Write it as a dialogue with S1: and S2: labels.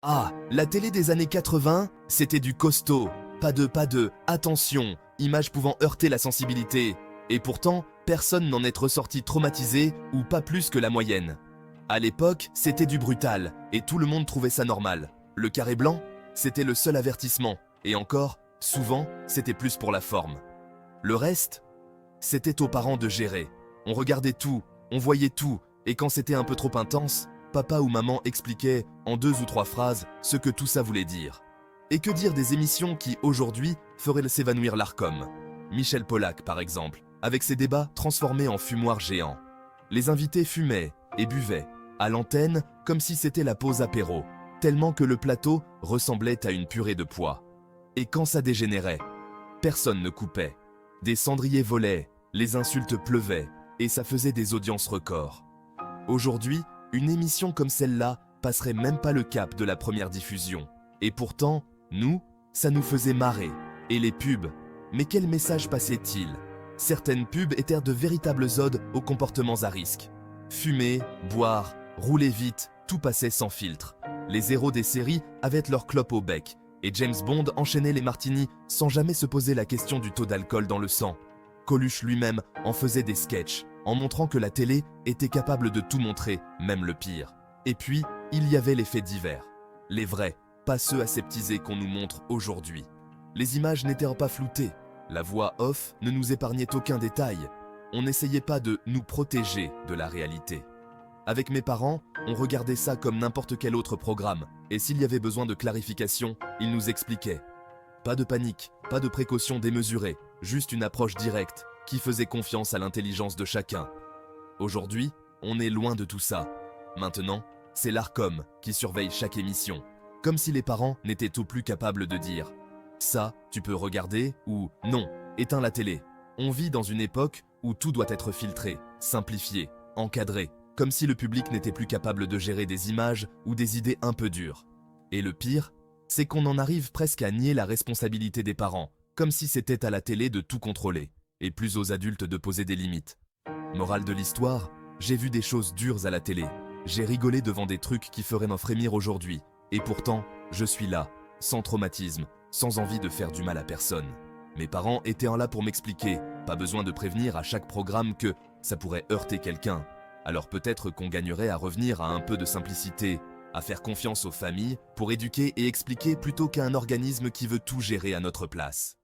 S1: Ah, la télé des années 80, c'était du costaud. Pas de, attention, images pouvant heurter la sensibilité. Et pourtant, personne n'en est ressorti traumatisé ou pas plus que la moyenne. À l'époque, c'était du brutal, et tout le monde trouvait ça normal. Le carré blanc, c'était le seul avertissement, et encore, souvent, c'était plus pour la forme. Le reste, c'était aux parents de gérer. On regardait tout, on voyait tout, et quand c'était un peu trop intense, papa ou maman expliquait en 2 ou 3 phrases ce que tout ça voulait dire. Et que dire des émissions qui, aujourd'hui, feraient s'évanouir l'Arcom? Michel Polac, par exemple, avec ses débats transformés en fumoirs géants. Les invités fumaient et buvaient, à l'antenne, comme si c'était la pause apéro, tellement que le plateau ressemblait à une purée de pois. Et quand ça dégénérait, personne ne coupait. Des cendriers volaient, les insultes pleuvaient, et ça faisait des audiences records. Aujourd'hui, une émission comme celle-là passerait même pas le cap de la première diffusion. Et pourtant, nous, ça nous faisait marrer. Et les pubs, mais quel message passait-il? Certaines pubs étaient de véritables odes aux comportements à risque. Fumer, boire, rouler vite, tout passait sans filtre. Les héros des séries avaient leur clope au bec, et James Bond enchaînait les martinis sans jamais se poser la question du taux d'alcool dans le sang. Coluche lui-même en faisait des sketchs, en montrant que la télé était capable de tout montrer, même le pire. Et puis, il y avait les faits divers. Les vrais, pas ceux aseptisés qu'on nous montre aujourd'hui. Les images n'étaient pas floutées, la voix off ne nous épargnait aucun détail. On n'essayait pas de nous protéger de la réalité. Avec mes parents, on regardait ça comme n'importe quel autre programme, et s'il y avait besoin de clarification, ils nous expliquaient. Pas de panique, pas de précautions démesurées, juste une approche directe qui faisait confiance à l'intelligence de chacun. Aujourd'hui, on est loin de tout ça. Maintenant, c'est l'Arcom qui surveille chaque émission, comme si les parents n'étaient au plus capables de dire « ça, tu peux regarder » ou « non, éteins la télé ». On vit dans une époque où tout doit être filtré, simplifié, encadré, comme si le public n'était plus capable de gérer des images ou des idées un peu dures. Et le pire, c'est qu'on en arrive presque à nier la responsabilité des parents, comme si c'était à la télé de tout contrôler, et plus aux adultes de poser des limites. Morale de l'histoire, j'ai vu des choses dures à la télé, j'ai rigolé devant des trucs qui feraient m'en frémir aujourd'hui, et pourtant, je suis là, sans traumatisme, sans envie de faire du mal à personne. Mes parents étaient là pour m'expliquer, pas besoin de prévenir à chaque programme que ça pourrait heurter quelqu'un. Alors peut-être qu'on gagnerait à revenir à un peu de simplicité, à faire confiance aux familles pour éduquer et expliquer plutôt qu'à un organisme qui veut tout gérer à notre place.